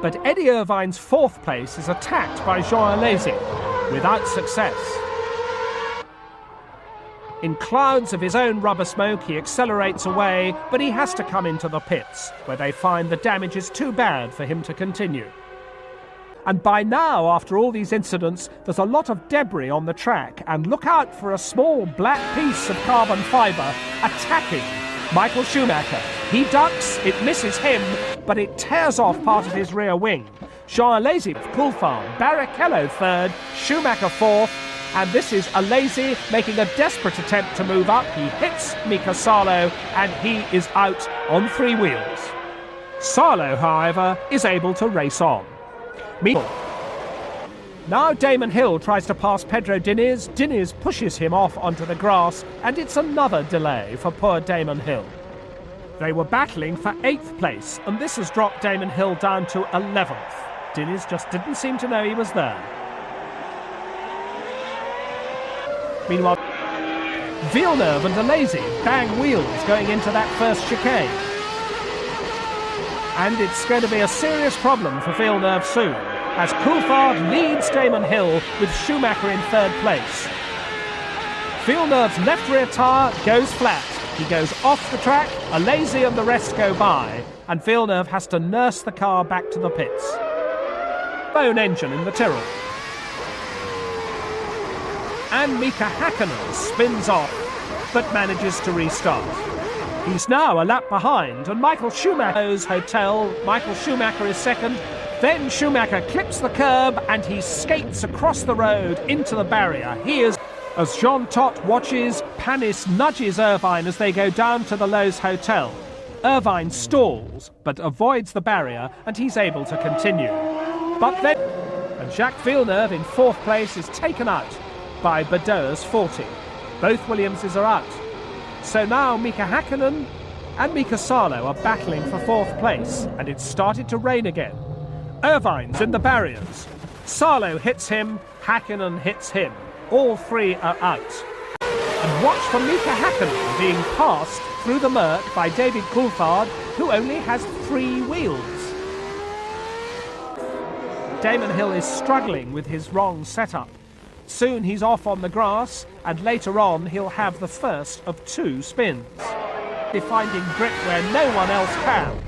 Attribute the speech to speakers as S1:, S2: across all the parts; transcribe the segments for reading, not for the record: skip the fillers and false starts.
S1: But Eddie Irvine's fourth place is attacked by Jean Alesi, without success. In clouds of his own rubber smoke, he accelerates away, but he has to come into the pits, where they find the damage is too bad for him to continue. And by now, after all these incidents, there's a lot of debris on the track, and look out for a small black piece of carbon fibre attacking Michael Schumacher. He ducks, it misses him, but it tears off part of his rear wing. Jean Alesi, Coulthard, Barrichello third, Schumacher fourth, and this is Alesi making a desperate attempt to move up. He hits Mika Salo, and he is out on three wheels. Salo, however, is able to race on. Now Damon Hill tries to pass Pedro Diniz. Diniz pushes him off onto the grass, and it's another delay for poor Damon Hill. They were battling for 8th place, and this has dropped Damon Hill down to 11th. Diniz just didn't seem to know he was there. Meanwhile, Villeneuve and Alesi bang wheels going into that first chicane. And it's going to be a serious problem for Villeneuve soon, as Coulthard leads Damon Hill with Schumacher in 3rd place. Villeneuve's left rear tyre goes flat. He goes off the track, Alesi and the rest go by, and Villeneuve has to nurse the car back to the pits. Bone engine in the Tyrrell. And Mika Hakkinen spins off, but manages to restart. He's now a lap behind, and Michael Schumacher's hotel. Michael Schumacher is second. Then Schumacher clips the curb, and he skates across the road into the barrier. He is... As Jean Todt watches, Panis nudges Irvine as they go down to the Lowe's hotel. Irvine stalls, but avoids the barrier, and he's able to continue. But then... And Jacques Villeneuve in 4th place is taken out by Badoer's 40. Both Williamses are out. So now Mika Hakkinen and Mika Salo are battling for 4th place, and it's started to rain again. Irvine's in the barriers. Salo hits him, Hakkinen hits him. All three are out. And watch for Mika Hakkinen being passed through the murk by David Coulthard, who only has 3 wheels. Damon Hill is struggling with his wrong setup. Soon he's off on the grass, and later on he'll have the first of 2 spins. They're finding grip where no one else can.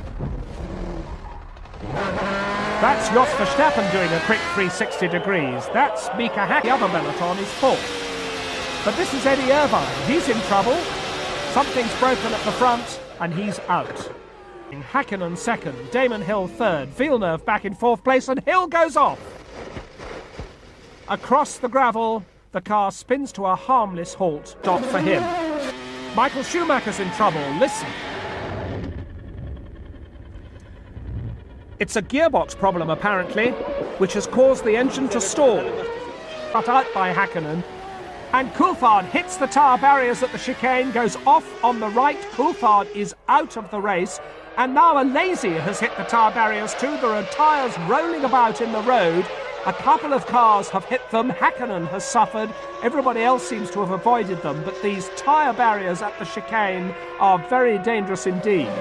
S1: That's Jos Verstappen doing a quick 360 degrees. That's Mika Hakkinen. The other Benetton is 4th. But this is Eddie Irvine. He's in trouble. Something's broken at the front, and he's out. Hakkinen second, Damon Hill third, Villeneuve back in 4th place, and Hill goes off. Across the gravel, the car spins to a harmless halt. Dot for him. Michael Schumacher's in trouble. Listen. It's a gearbox problem, apparently, which has caused the engine to stall. Cut out by Hakkinen. And Coulthard hits the tyre barriers at the chicane, goes off on the right. Coulthard is out of the race. And now Alesi has hit the tyre barriers too. There are tyres rolling about in the road. A couple of cars have hit them. Hakkinen has suffered. Everybody else seems to have avoided them. But these tyre barriers at the chicane are very dangerous indeed.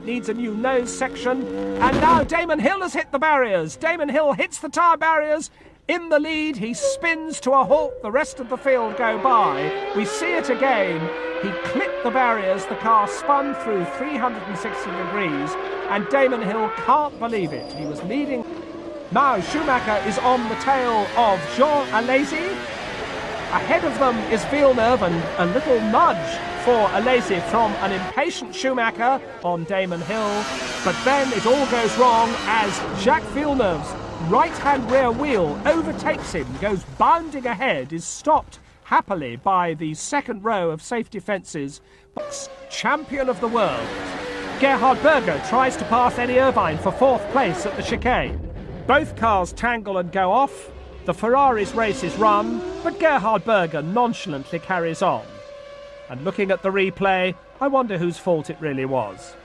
S1: Needs a new nose section. And now Damon Hill has hit the barriers. Damon Hill hits the tyre barriers. In the lead, he spins to a halt. The rest of the field go by. We see it again. He clipped the barriers. The car spun through 360 degrees. And Damon Hill can't believe it. He was leading. Now Schumacher is on the tail of Jean Alesi. Ahead of them is Villeneuve, and a little nudge for Alesi from an impatient Schumacher on Damon Hill. But then it all goes wrong as Jacques Villeneuve's right-hand rear wheel overtakes him, goes bounding ahead, is stopped happily by the second row of safety fences. Champion of the world. Gerhard Berger tries to pass Eddie Irvine for 4th place at the chicane. Both cars tangle and go off. The Ferrari's race is run, but Gerhard Berger nonchalantly carries on. And looking at the replay, I wonder whose fault it really was.